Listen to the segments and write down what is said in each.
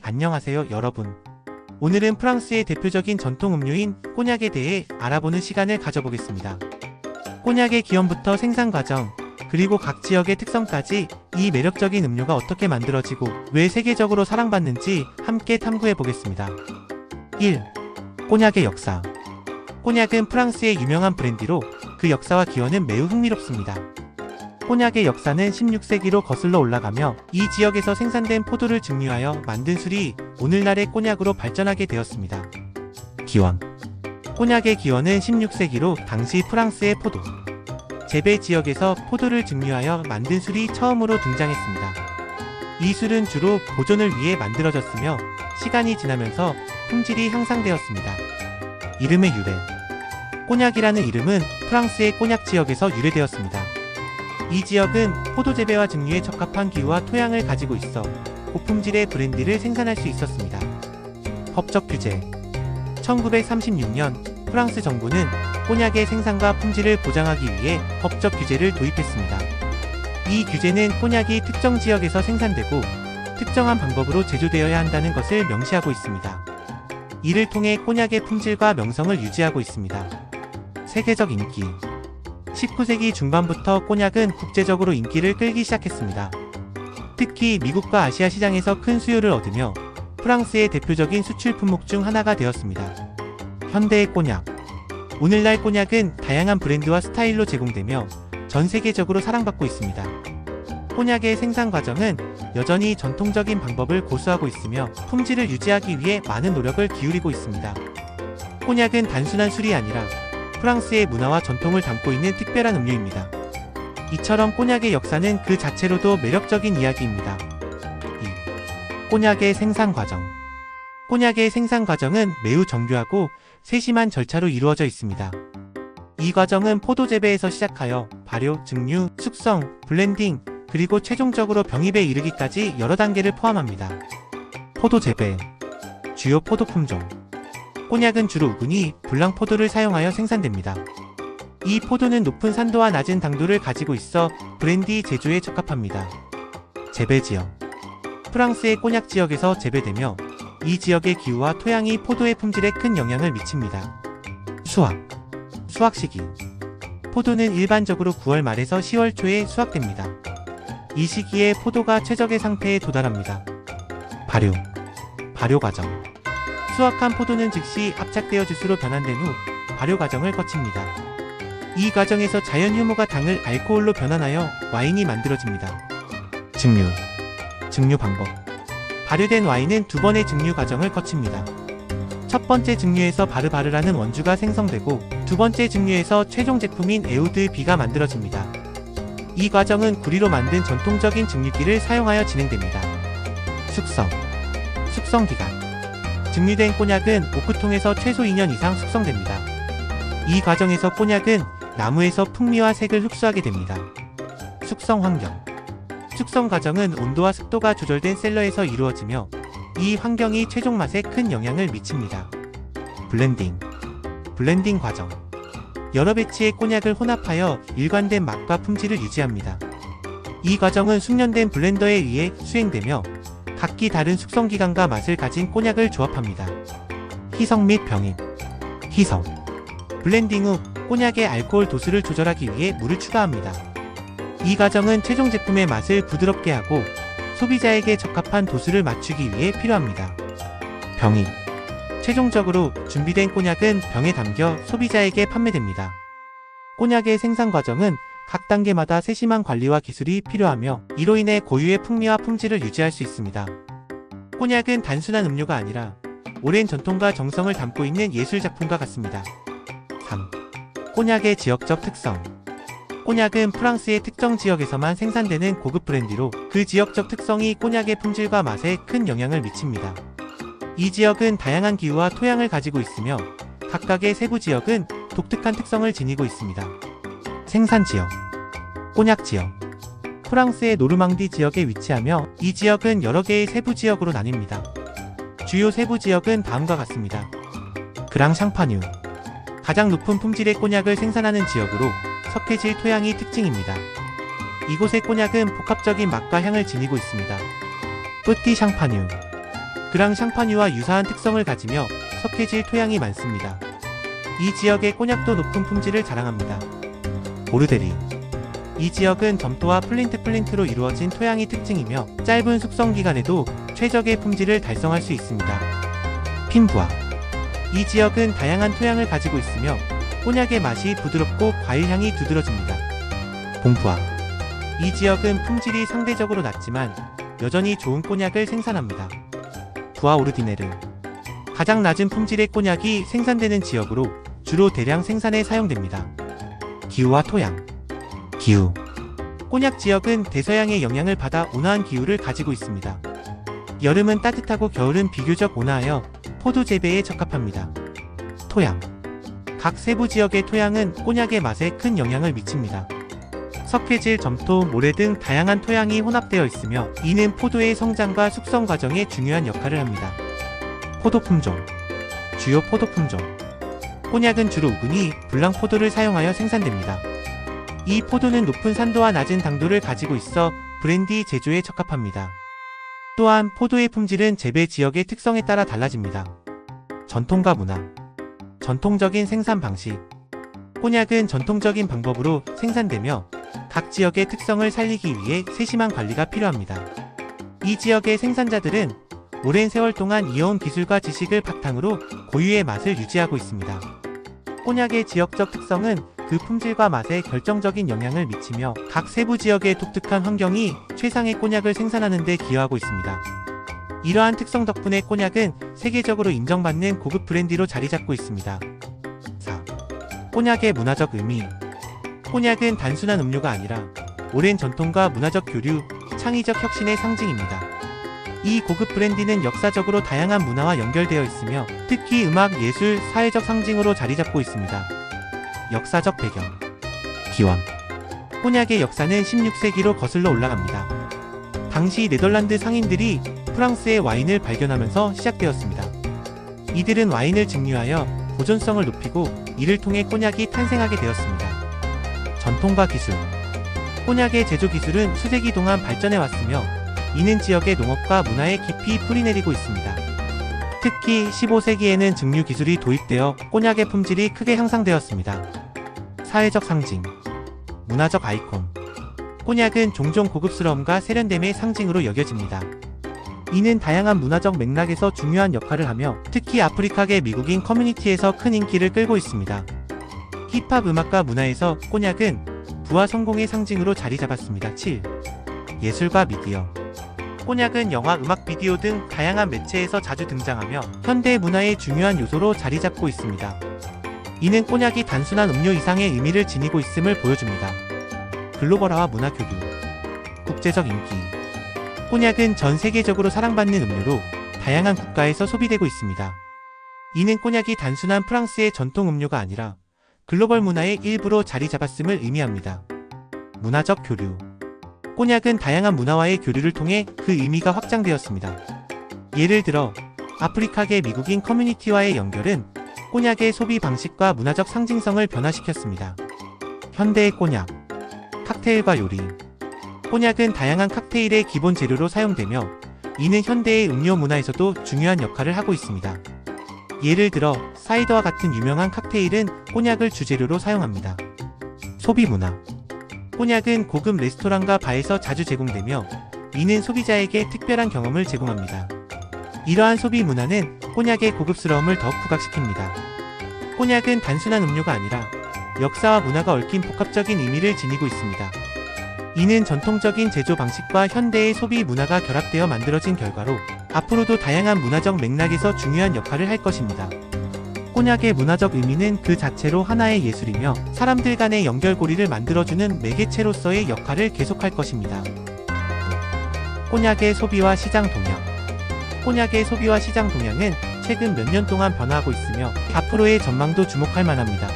안녕하세요 여러분. 오늘은 프랑스의 대표적인 전통 음료인 꼬냑에 대해 알아보는 시간을 가져보겠습니다. 꼬냑의 기원부터 생산 과정, 그리고 각 지역의 특성까지 이 매력적인 음료가 어떻게 만들어지고 왜 세계적으로 사랑받는지 함께 탐구해 보겠습니다. 1. 꼬냑의 역사. 꼬냑은 프랑스의 유명한 브랜디로 그 역사와 기원은 매우 흥미롭습니다. 꼬냑의 역사는 16세기로 거슬러 올라가며 이 지역에서 생산된 포도를 증류하여 만든 술이 오늘날의 꼬냑으로 발전하게 되었습니다. 기원. 꼬냑의 기원은 16세기로 당시 프랑스의 포도 재배 지역에서 포도를 증류하여 만든 술이 처음으로 등장했습니다. 이 술은 주로 보존을 위해 만들어졌으며 시간이 지나면서 품질이 향상되었습니다. 이름의 유래. 꼬냑이라는 이름은 프랑스의 꼬냑 지역에서 유래되었습니다. 이 지역은 포도 재배와 증류에 적합한 기후와 토양을 가지고 있어 고품질의 브랜디를 생산할 수 있었습니다. 법적 규제. 1936년 프랑스 정부는 꼬냑의 생산과 품질을 보장하기 위해 법적 규제를 도입했습니다. 이 규제는 꼬냑이 특정 지역에서 생산되고 특정한 방법으로 제조되어야 한다는 것을 명시하고 있습니다. 이를 통해 꼬냑의 품질과 명성을 유지하고 있습니다. 세계적 인기. 19세기 중반부터 꼬냑은 국제적으로 인기를 끌기 시작했습니다. 특히 미국과 아시아 시장에서 큰 수요를 얻으며 프랑스의 대표적인 수출 품목 중 하나가 되었습니다. 현대의 꼬냑. 오늘날 꼬냑은 다양한 브랜드와 스타일로 제공되며 전 세계적으로 사랑받고 있습니다. 꼬냑의 생산 과정은 여전히 전통적인 방법을 고수하고 있으며 품질을 유지하기 위해 많은 노력을 기울이고 있습니다. 꼬냑은 단순한 술이 아니라 프랑스의 문화와 전통을 담고 있는 특별한 음료입니다. 이처럼 꼬냑의 역사는 그 자체로도 매력적인 이야기입니다. 2. 꼬냑의 생산 과정. 꼬냑의 생산 과정은 매우 정교하고 세심한 절차로 이루어져 있습니다. 이 과정은 포도 재배에서 시작하여 발효, 증류, 숙성, 블렌딩, 그리고 최종적으로 병입에 이르기까지 여러 단계를 포함합니다. 포도 재배. 주요 포도 품종. 꼬냑은 주로 우구니, 블랑 포도를 사용하여 생산됩니다. 이 포도는 높은 산도와 낮은 당도를 가지고 있어 브랜디 제조에 적합합니다. 재배 지역. 프랑스의 꼬냑 지역에서 재배되며 이 지역의 기후와 토양이 포도의 품질에 큰 영향을 미칩니다. 수확. 수확 시기. 포도는 일반적으로 9월 말에서 10월 초에 수확됩니다. 이 시기에 포도가 최적의 상태에 도달합니다. 발효. 발효 과정. 수확한 포도는 즉시 압착되어 주스로 변환된 후 발효 과정을 거칩니다. 이 과정에서 자연 효모가 당을 알코올로 변환하여 와인이 만들어집니다. 증류. 증류 방법. 발효된 와인은 두 번의 증류 과정을 거칩니다. 첫 번째 증류에서 바르바르라는 원주가 생성되고 두 번째 증류에서 최종 제품인 에우드 비가 만들어집니다. 이 과정은 구리로 만든 전통적인 증류기를 사용하여 진행됩니다. 숙성. 숙성 기간. 증류된 꼬냑은 오크통에서 최소 2년 이상 숙성됩니다. 이 과정에서 꼬냑은 나무에서 풍미와 색을 흡수하게 됩니다. 숙성 환경. 숙성 과정은 온도와 습도가 조절된 셀러에서 이루어지며 이 환경이 최종 맛에 큰 영향을 미칩니다. 블렌딩. 블렌딩 과정. 여러 배치의 꼬냑을 혼합하여 일관된 맛과 품질을 유지합니다. 이 과정은 숙련된 블렌더에 의해 수행되며 각기 다른 숙성 기간과 맛을 가진 꼬냑을 조합합니다. 희석 및 병입. 희석. 블렌딩 후 꼬냑의 알코올 도수를 조절하기 위해 물을 추가합니다. 이 과정은 최종 제품의 맛을 부드럽게 하고 소비자에게 적합한 도수를 맞추기 위해 필요합니다. 병입. 최종적으로 준비된 꼬냑은 병에 담겨 소비자에게 판매됩니다. 꼬냑의 생산 과정은 각 단계마다 세심한 관리와 기술이 필요하며 이로 인해 고유의 풍미와 품질을 유지할 수 있습니다. 꼬냑은 단순한 음료가 아니라 오랜 전통과 정성을 담고 있는 예술작품과 같습니다. 3. 꼬냑의 지역적 특성. 꼬냑은 프랑스의 특정 지역에서만 생산되는 고급 브랜디로 그 지역적 특성이 꼬냑의 품질과 맛에 큰 영향을 미칩니다. 이 지역은 다양한 기후와 토양을 가지고 있으며 각각의 세부 지역은 독특한 특성을 지니고 있습니다. 생산 지역. 꼬냑 지역. 프랑스의 노르망디 지역에 위치하며 이 지역은 여러 개의 세부 지역으로 나뉩니다. 주요 세부 지역은 다음과 같습니다. 그랑 샹파뉴. 가장 높은 품질의 꼬냑을 생산하는 지역으로 석회질 토양이 특징입니다. 이곳의 꼬냑은 복합적인 맛과 향을 지니고 있습니다. 뿌띠 샹파뉴. 그랑 샹파뉴와 유사한 특성을 가지며 석회질 토양이 많습니다. 이 지역의 꼬냑도 높은 품질을 자랑합니다. 보르데리. 이 지역은 점토와 플린트로 이루어진 토양이 특징이며 짧은 숙성 기간에도 최적의 품질을 달성할 수 있습니다. 핀부아. 이 지역은 다양한 토양을 가지고 있으며 꼬냑의 맛이 부드럽고 과일 향이 두드러집니다. 봉부아. 이 지역은 품질이 상대적으로 낮지만 여전히 좋은 꼬냑을 생산합니다. 부아 오르디네르. 가장 낮은 품질의 꼬냑이 생산되는 지역으로 주로 대량 생산에 사용됩니다. 기후와 토양. 기후. 꼬냑 지역은 대서양의 영향을 받아 온화한 기후를 가지고 있습니다. 여름은 따뜻하고 겨울은 비교적 온화하여 포도 재배에 적합합니다. 토양. 각 세부 지역의 토양은 꼬냑의 맛에 큰 영향을 미칩니다. 석회질, 점토, 모래 등 다양한 토양이 혼합되어 있으며 이는 포도의 성장과 숙성 과정에 중요한 역할을 합니다. 포도 품종. 주요 포도 품종. 꼬냑은 주로 우그니, 블랑포도를 사용하여 생산됩니다. 이 포도는 높은 산도와 낮은 당도를 가지고 있어 브랜디 제조에 적합합니다. 또한 포도의 품질은 재배 지역의 특성에 따라 달라집니다. 전통과 문화. 전통적인 생산 방식. 꼬냑은 전통적인 방법으로 생산되며 각 지역의 특성을 살리기 위해 세심한 관리가 필요합니다. 이 지역의 생산자들은 오랜 세월 동안 이어온 기술과 지식을 바탕으로 고유의 맛을 유지하고 있습니다. 꼬냑의 지역적 특성은 그 품질과 맛에 결정적인 영향을 미치며 각 세부 지역의 독특한 환경이 최상의 꼬냑을 생산하는 데 기여하고 있습니다. 이러한 특성 덕분에 꼬냑은 세계적으로 인정받는 고급 브랜디로 자리잡고 있습니다. 4. 꼬냑의 문화적 의미. 꼬냑은 단순한 음료가 아니라 오랜 전통과 문화적 교류, 창의적 혁신의 상징입니다. 이 고급 브랜디는 역사적으로 다양한 문화와 연결되어 있으며 특히 음악, 예술, 사회적 상징으로 자리잡고 있습니다. 역사적 배경. 기원. 꼬냑의 역사는 16세기로 거슬러 올라갑니다. 당시 네덜란드 상인들이 프랑스의 와인을 발견하면서 시작되었습니다. 이들은 와인을 증류하여 보존성을 높이고 이를 통해 꼬냑이 탄생하게 되었습니다. 전통과 기술. 꼬냑의 제조 기술은 수세기 동안 발전해 왔으며 이는 지역의 농업과 문화에 깊이 뿌리내리고 있습니다. 특히 15세기에는 증류 기술이 도입되어 꼬냑의 품질이 크게 향상되었습니다. 사회적 상징. 문화적 아이콘. 꼬냑은 종종 고급스러움과 세련됨의 상징으로 여겨집니다. 이는 다양한 문화적 맥락에서 중요한 역할을 하며 특히 아프리카계 미국인 커뮤니티에서 큰 인기를 끌고 있습니다. 힙합 음악과 문화에서 꼬냑은 부와 성공의 상징으로 자리 잡았습니다. 7. 예술과 미디어. 꼬냑은 영화, 음악, 비디오 등 다양한 매체에서 자주 등장하며 현대 문화의 중요한 요소로 자리 잡고 있습니다. 이는 꼬냑이 단순한 음료 이상의 의미를 지니고 있음을 보여줍니다. 글로벌화와 문화 교류. 국제적 인기. 꼬냑은 전 세계적으로 사랑받는 음료로 다양한 국가에서 소비되고 있습니다. 이는 꼬냑이 단순한 프랑스의 전통 음료가 아니라 글로벌 문화의 일부로 자리 잡았음을 의미합니다. 문화적 교류. 꼬냑은 다양한 문화와의 교류를 통해 그 의미가 확장되었습니다. 예를 들어 아프리카계 미국인 커뮤니티와의 연결은 꼬냑의 소비 방식과 문화적 상징성을 변화시켰습니다. 현대의 꼬냑. 칵테일과 요리. 꼬냑은 다양한 칵테일의 기본 재료로 사용되며 이는 현대의 음료 문화에서도 중요한 역할을 하고 있습니다. 예를 들어 사이더와 같은 유명한 칵테일은 꼬냑을 주재료로 사용합니다. 소비 문화. 꼬냑은 고급 레스토랑과 바에서 자주 제공되며 이는 소비자에게 특별한 경험을 제공합니다. 이러한 소비 문화는 꼬냑의 고급스러움을 더욱 부각시킵니다. 꼬냑은 단순한 음료가 아니라 역사와 문화가 얽힌 복합적인 의미를 지니고 있습니다. 이는 전통적인 제조 방식과 현대의 소비 문화가 결합되어 만들어진 결과로 앞으로도 다양한 문화적 맥락에서 중요한 역할을 할 것입니다. 꼬냑의 문화적 의미는 그 자체로 하나의 예술이며 사람들 간의 연결고리를 만들어주는 매개체로서의 역할을 계속할 것입니다. 꼬냑의 소비와 시장 동향. 꼬냑의 소비와 시장 동향은 최근 몇 년 동안 변화하고 있으며 앞으로의 전망도 주목할 만합니다.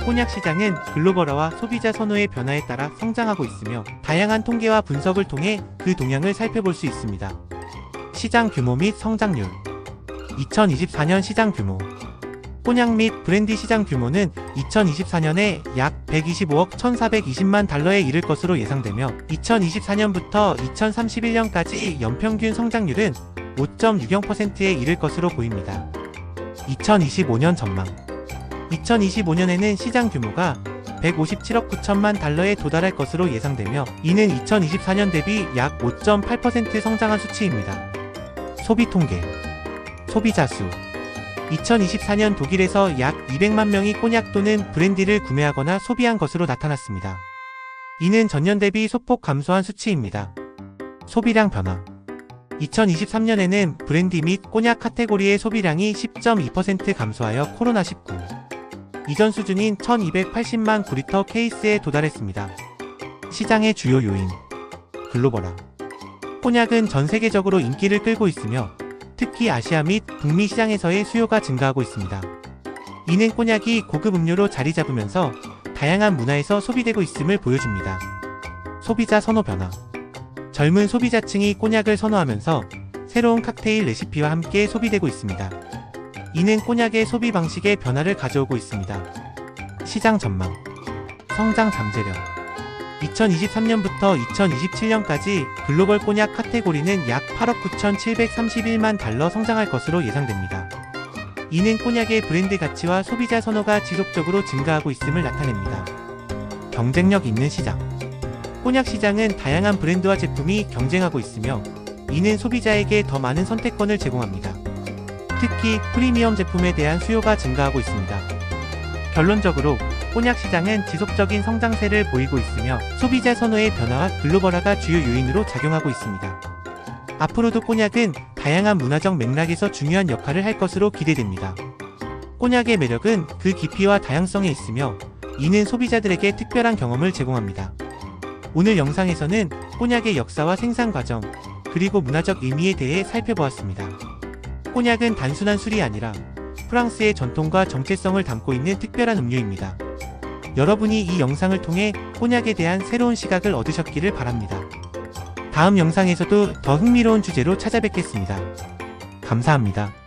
꼬냑 시장은 글로벌화와 소비자 선호의 변화에 따라 성장하고 있으며 다양한 통계와 분석을 통해 그 동향을 살펴볼 수 있습니다. 시장 규모 및 성장률. 2024년 시장 규모. 꼬냑 및 브랜디 시장 규모는 2024년에 약 125억 1,420만 달러에 이를 것으로 예상되며 2024년부터 2031년까지 연평균 성장률은 5.60%에 이를 것으로 보입니다. 2025년 전망. 2025년에는 시장 규모가 157억 9천만 달러에 도달할 것으로 예상되며 이는 2024년 대비 약 5.8% 성장한 수치입니다. 소비 통계. 소비자 수. 2024년 독일에서 약 200만 명이 꼬냑 또는 브랜디를 구매하거나 소비한 것으로 나타났습니다. 이는 전년 대비 소폭 감소한 수치입니다. 소비량 변화. 2023년에는 브랜디 및 꼬냑 카테고리의 소비량이 10.2% 감소하여 코로나19 이전 수준인 1280만 9리터 케이스에 도달했습니다. 시장의 주요 요인. 글로벌화. 꼬냑은 전 세계적으로 인기를 끌고 있으며 특히 아시아 및 북미 시장에서의 수요가 증가하고 있습니다. 이는 꼬냑이 고급 음료로 자리 잡으면서 다양한 문화에서 소비되고 있음을 보여줍니다. 소비자 선호 변화. 젊은 소비자층이 꼬냑을 선호하면서 새로운 칵테일 레시피와 함께 소비되고 있습니다. 이는 꼬냑의 소비 방식에 변화를 가져오고 있습니다. 시장 전망. 성장 잠재력. 2023년부터 2027년까지 글로벌 꼬냑 카테고리는 약 8억 9,731만 달러 성장할 것으로 예상됩니다. 이는 꼬냑의 브랜드 가치와 소비자 선호가 지속적으로 증가하고 있음을 나타냅니다. 경쟁력 있는 시장. 꼬냑 시장은 다양한 브랜드와 제품이 경쟁하고 있으며 이는 소비자에게 더 많은 선택권을 제공합니다. 특히 프리미엄 제품에 대한 수요가 증가하고 있습니다. 결론적으로 꼬냑 시장은 지속적인 성장세를 보이고 있으며 소비자 선호의 변화와 글로벌화가 주요 요인으로 작용하고 있습니다. 앞으로도 꼬냑은 다양한 문화적 맥락에서 중요한 역할을 할 것으로 기대됩니다. 꼬냑의 매력은 그 깊이와 다양성에 있으며 이는 소비자들에게 특별한 경험을 제공합니다. 오늘 영상에서는 꼬냑의 역사와 생산 과정, 그리고 문화적 의미에 대해 살펴보았습니다. 꼬냑은 단순한 술이 아니라 프랑스의 전통과 정체성을 담고 있는 특별한 음료입니다. 여러분이 이 영상을 통해 꼬냑에 대한 새로운 시각을 얻으셨기를 바랍니다. 다음 영상에서도 더 흥미로운 주제로 찾아뵙겠습니다. 감사합니다.